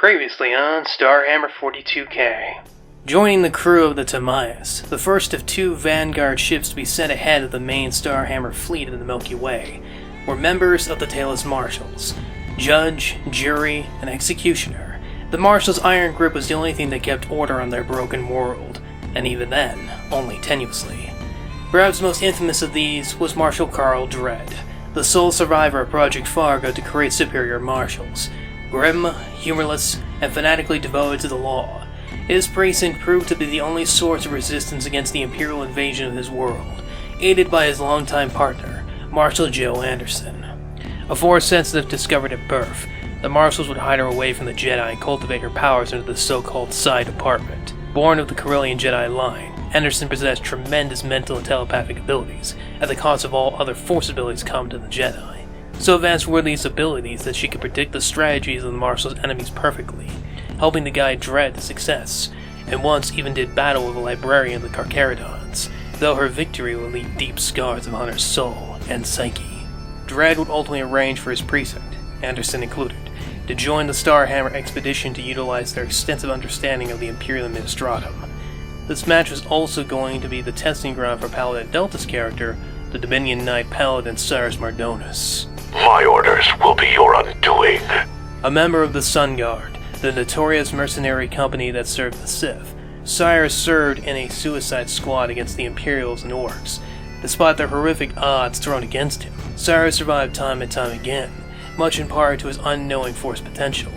Previously on Starhammer 42K. Joining the crew of the Timaeus, the first of two Vanguard ships to be sent ahead of the main Starhammer fleet in the Milky Way, were members of the Talos Marshals, Judge, Jury, and Executioner. The Marshals' iron grip was the only thing that kept order on their broken world, and even then, only tenuously. Perhaps the most infamous of these was Marshal Carl Dredd, the sole survivor of Project Fargo to create superior marshals. Grim, humorless, and fanatically devoted to the law, his precinct proved to be the only source of resistance against the Imperial invasion of his world, aided by his longtime partner, Marshal Joe Anderson. A Force-sensitive discovered at birth, the Marshals would hide her away from the Jedi and cultivate her powers under the so-called Psi Department. Born of the Corellian Jedi line, Anderson possessed tremendous mental and telepathic abilities, at the cost of all other Force abilities common to the Jedi. So advanced were these abilities that she could predict the strategies of the Marshal's enemies perfectly, helping to guide Dredd to success, and once even did battle with a librarian of the Carcharodons, though her victory would leave deep scars upon her soul and psyche. Dredd would ultimately arrange for his precinct, Anderson included, to join the Starhammer expedition to utilize their extensive understanding of the Imperial Administratum. This match was also going to be the testing ground for Paladin Delta's character, the Dominion Knight Paladin Cyrus Mardonius. My orders will be your undoing. A member of the Sun Guard, the notorious mercenary company that served the Sith, Cyrus served in a suicide squad against the Imperials and Orcs. Despite the horrific odds thrown against him, Cyrus survived time and time again, much in part to his unknowing Force potential.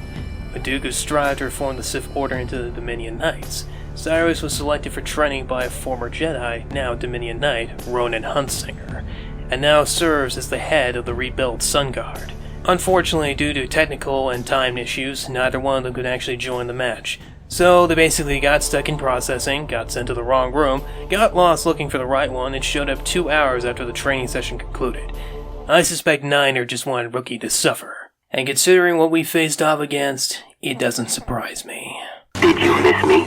A Duke who strived to reform the Sith Order into the Dominion Knights, Cyrus was selected for training by a former Jedi, now Dominion Knight, Ronan Huntsinger, and now serves as the head of the rebuilt Sun Guard. Unfortunately, due to technical and time issues, neither one of them could actually join the match. So they basically got stuck in processing, got sent to the wrong room, got lost looking for the right one, and showed up 2 hours after the training session concluded. I suspect Niner just wanted Rookie to suffer. And considering what we faced off against, it doesn't surprise me. Did you miss me?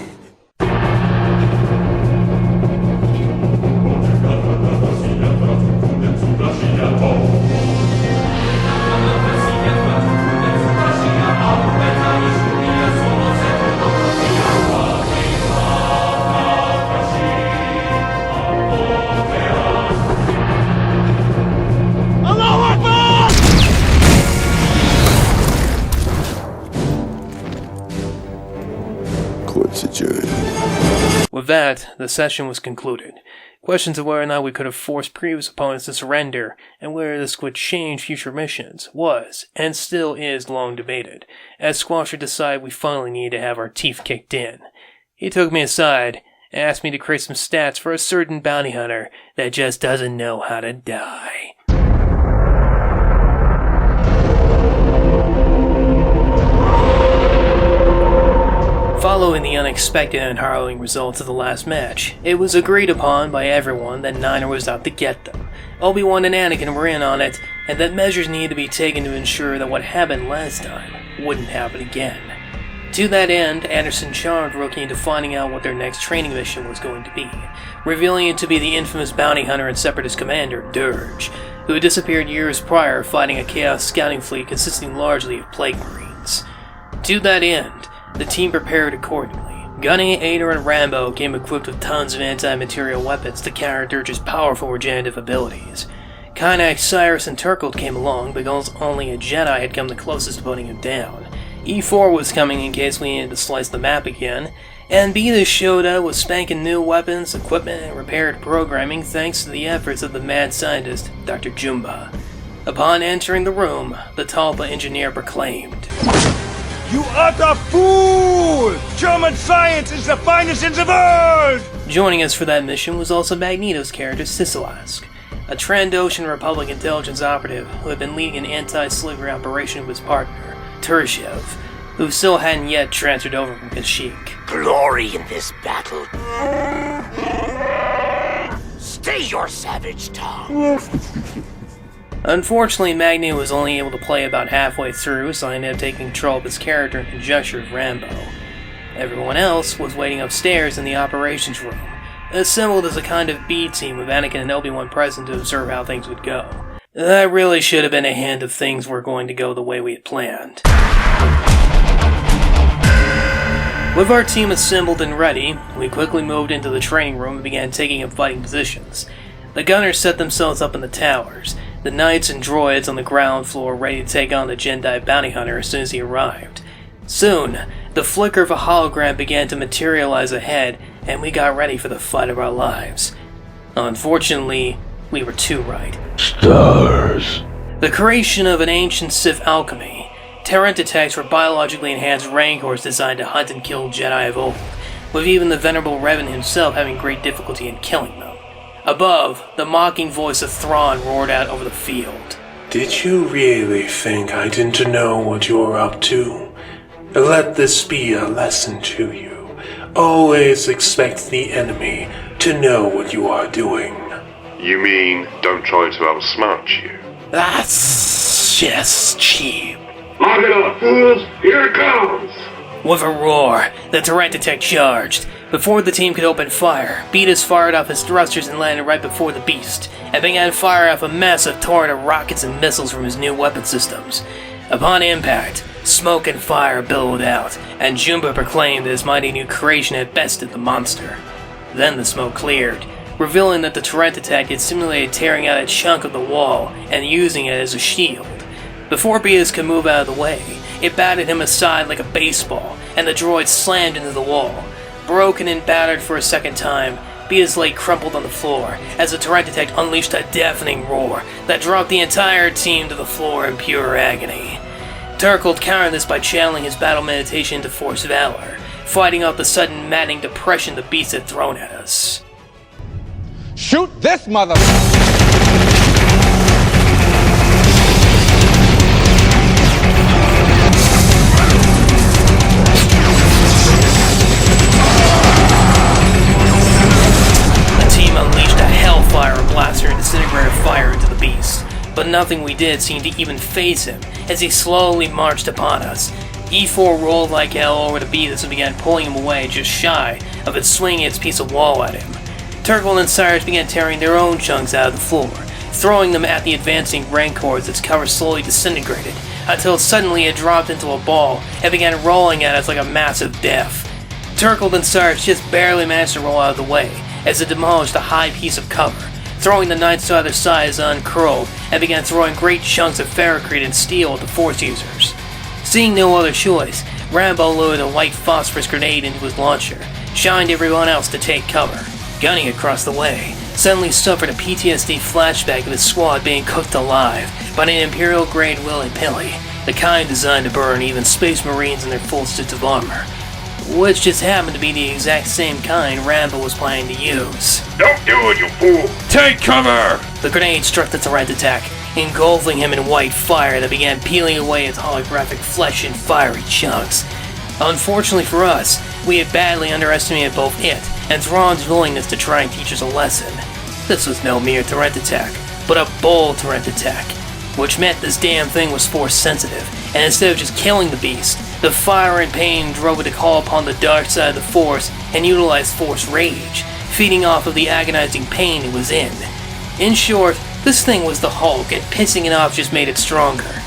With that, the session was concluded. Questions of whether or not we could have forced previous opponents to surrender, and whether this would change future missions, was, and still is, long debated, as Squasher decided we finally needed to have our teeth kicked in. He took me aside, and asked me to create some stats for a certain bounty hunter that just doesn't know how to die. Following the unexpected and harrowing results of the last match, it was agreed upon by everyone that Niner was out to get them. Obi-Wan and Anakin were in on it, and that measures needed to be taken to ensure that what happened last time wouldn't happen again. To that end, Anderson charmed Rookie into finding out what their next training mission was going to be, revealing it to be the infamous bounty hunter and separatist commander, Durge, who had disappeared years prior fighting a Chaos scouting fleet consisting largely of Plague Marines. To that end, the team prepared accordingly. Gunny, Ader, and Rambo came equipped with tons of anti-material weapons to counter Durge's powerful regenerative abilities. Kynax, Cyrus, and Turkled came along because only a Jedi had come the closest to putting him down. E4 was coming in case we needed to slice the map again, and Beta showed up with spanking new weapons, equipment, and repaired programming thanks to the efforts of the mad scientist, Dr. Jumba. Upon entering the room, the Talpa engineer proclaimed, "You utter fool! German science is the finest in the world!" Joining us for that mission was also Magneto's character, Ssylask, a Trandoshian Republic intelligence operative who had been leading an anti-slavery operation with his partner, Turshev, who still hadn't yet transferred over from Kashyyyk. Glory in this battle. Stay your savage tongue. Unfortunately, Magneto was only able to play about halfway through, so I ended up taking control of his character in conjunction with Rambo. Everyone else was waiting upstairs in the operations room, assembled as a kind of B team with Anakin and Obi-Wan present to observe how things would go. That really should have been a hint if things were going to go the way we had planned. With our team assembled and ready, we quickly moved into the training room and began taking up fighting positions. The gunners set themselves up in the towers, the knights and droids on the ground floor ready to take on the Jedi bounty hunter as soon as he arrived. Soon, the flicker of a hologram began to materialize ahead, and we got ready for the fight of our lives. Unfortunately, we were too right. Stars. The creation of an ancient Sith alchemy, Terrantatacs were biologically enhanced rancors designed to hunt and kill Jedi of old, with even the venerable Revan himself having great difficulty in killing them. Above, the mocking voice of Thrawn roared out over the field. Did you really think I didn't know what you were up to? Let this be a lesson to you. Always expect the enemy to know what you are doing. You mean, don't try to outsmart you? That's just cheap. Lock it up, fools! Here it comes! With a roar, the Terrantatac charged. Before the team could open fire, Beatus fired off his thrusters and landed right before the beast, and began firing off a massive torrent of rockets and missiles from his new weapon systems. Upon impact, smoke and fire billowed out, and Jumba proclaimed that his mighty new creation had bested the monster. Then the smoke cleared, revealing that the Terrantatac had simulated tearing out a chunk of the wall and using it as a shield. Before Beatus could move out of the way, it batted him aside like a baseball, and the droid slammed into the wall. Broken and battered for a second time, Beatus lay crumpled on the floor as the Terrantatac unleashed a deafening roar that dropped the entire team to the floor in pure agony. Turkled countered this by channeling his battle meditation into Force Valor, fighting off the sudden maddening depression the beast had thrown at us. Shoot this mother... Unleashed a hellfire of blaster and disintegrator fire into the beast, but nothing we did seemed to even faze him as he slowly marched upon us. E4 rolled like hell over to Beatus and began pulling him away just shy of it swinging its piece of wall at him. Turkle and Cyrus began tearing their own chunks out of the floor, throwing them at the advancing rancors as cover slowly disintegrated, until suddenly it dropped into a ball and began rolling at us like a massive death. Turkle and Cyrus just barely managed to roll out of the way as it demolished a high piece of cover, throwing the knights to either side as it uncurled and began throwing great chunks of ferrocrete and steel at the force users. Seeing no other choice, Rambo loaded a white phosphorus grenade into his launcher, shined everyone else to take cover. Gunny across the way suddenly suffered a PTSD flashback of his squad being cooked alive by an Imperial-grade willy-pilly, the kind designed to burn even Space Marines in their full suits of armor, which just happened to be the exact same kind Rambo was planning to use. Don't do it, you fool! Take cover! The grenade struck the Terrantatac, engulfing him in white fire that began peeling away its holographic flesh in fiery chunks. Unfortunately for us, we had badly underestimated both it and Thrawn's willingness to try and teach us a lesson. This was no mere Terrantatac, but a bold Terrantatac, which meant this damn thing was force sensitive, and instead of just killing the beast, the fire and pain drove it to call upon the dark side of the Force and utilize Force Rage, feeding off of the agonizing pain it was in. In short, this thing was the Hulk, and pissing it off just made it stronger.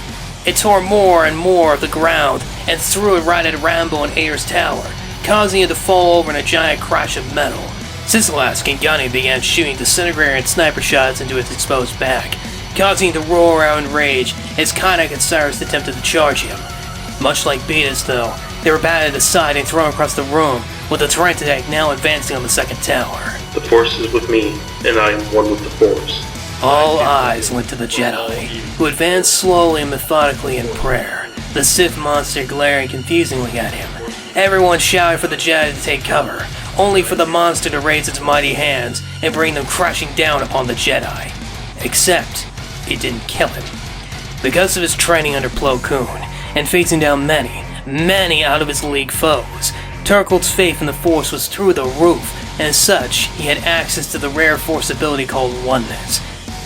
It tore more and more of the ground and threw it right at Rambo and Ayer's tower, causing it to fall over in a giant crash of metal. Ssylask and Gunny began shooting disintegrator and sniper shots into its exposed back, causing it to roar out in rage as Kanak and Cyrus attempted to charge him. Much like Beatus, though, they were batted aside and thrown across the room, with the Terrantatac now advancing on the second tower. The Force is with me, and I am one with the Force. All eyes went to the Jedi, who advanced slowly and methodically in prayer, the Sith monster glaring confusingly at him. Everyone shouted for the Jedi to take cover, only for the monster to raise its mighty hands and bring them crashing down upon the Jedi. Except, it didn't kill him. Because of his training under Plo Koon, and facing down many out of his league foes, Turkle's faith in the Force was through the roof, and as such, he had access to the rare Force ability called Oneness.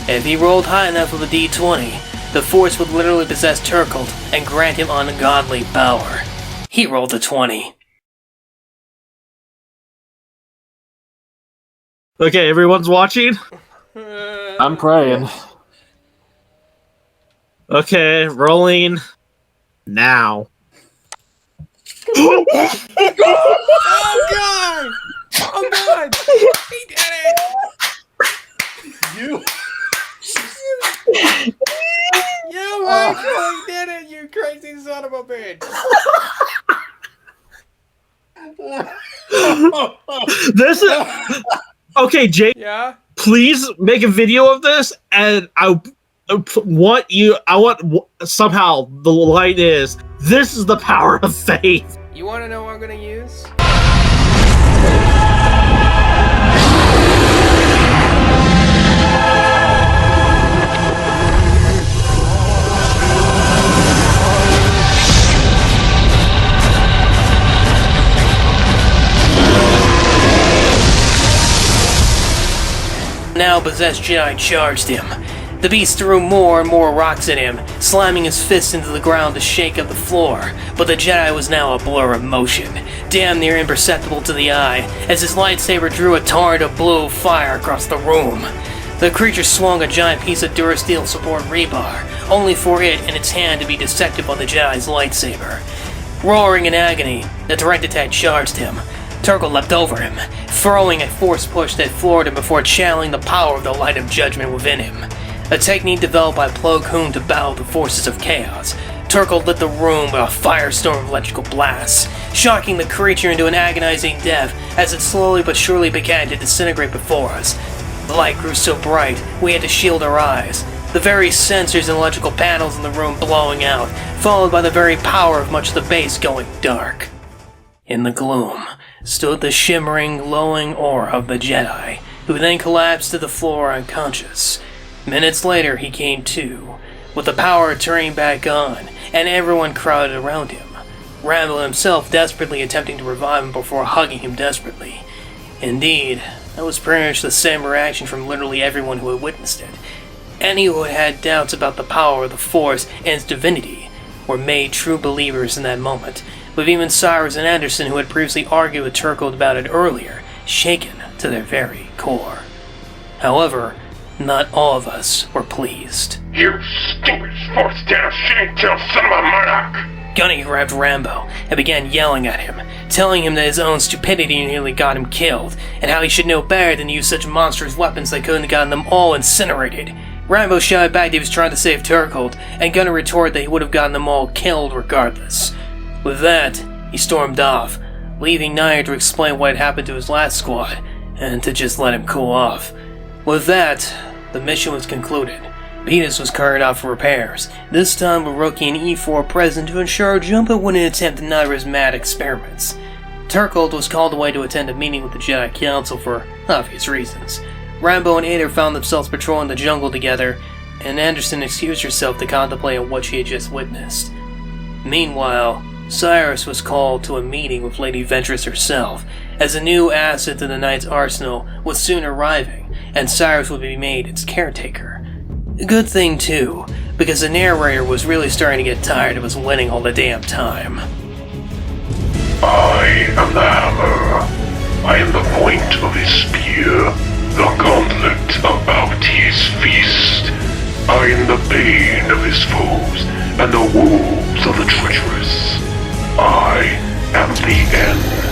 If he rolled high enough with a D20, the Force would literally possess Turkle and grant him ungodly power. He rolled a 20. Okay, everyone's watching? I'm praying. Okay, rolling now. Oh god! Oh god! He did it! You. You actually did it, you crazy son of a bitch! This is okay, Jake. Yeah? Please make a video of this, and I want somehow the line is, this is the power of faith. You wanna know what I'm gonna use? Now possessed Jedi charged him. The beast threw more and more rocks at him, slamming his fists into the ground to shake up the floor, but the Jedi was now a blur of motion, damn near imperceptible to the eye, as his lightsaber drew a torrent of blue fire across the room. The creature swung a giant piece of durasteel support rebar, only for it in its hand to be dissected by the Jedi's lightsaber. Roaring in agony, the Tyranitar charged him. Turkle leapt over him, throwing a force push that floored him before channeling the power of the light of judgment within him. A technique developed by Plo Koon to battle the forces of chaos. Turkle lit the room with a firestorm of electrical blasts, shocking the creature into an agonizing death as it slowly but surely began to disintegrate before us. The light grew so bright, we had to shield our eyes. The very sensors and electrical panels in the room blowing out, followed by the very power of much of the base going dark. In the gloom stood the shimmering, glowing aura of the Jedi, who then collapsed to the floor unconscious. Minutes later he came to, with the power turning back on, and everyone crowded around him. Rambo himself desperately attempting to revive him before hugging him desperately. Indeed, that was pretty much the same reaction from literally everyone who had witnessed it. Any who had doubts about the power of the Force and its divinity were made true believers in that moment, with even Cyrus and Anderson, who had previously argued with Turkle about it earlier, shaken to their very core. However, not all of us were pleased. You stupid sports down shitty tail son of a Murdoch! Gunny grabbed Rambo and began yelling at him, telling him that his own stupidity nearly got him killed, and how he should know better than to use such monstrous weapons that couldn't have gotten them all incinerated. Rambo shouted back that he was trying to save Turkle, and Gunny retorted that he would have gotten them all killed regardless. With that, he stormed off, leaving Nair to explain what had happened to his last squad, and to just let him cool off. With that, the mission was concluded. Venus was carried out for repairs, this time with Rookie and E4 present to ensure Jumpa wouldn't attempt Naira's mad experiments. Turkle was called away to attend a meeting with the Jedi Council for obvious reasons. Rambo and Ader found themselves patrolling the jungle together, and Anderson excused herself to contemplate on what she had just witnessed. Meanwhile, Cyrus was called to a meeting with Lady Ventress herself, as a new asset to the Knight's arsenal was soon arriving, and Cyrus would be made its caretaker. A good thing too, because the narrator was really starting to get tired of us winning all the damn time. I am the hammer. I am the point of his spear, the gauntlet about his fist. I am the bane of his foes, and the wounds of the treacherous. I am the end.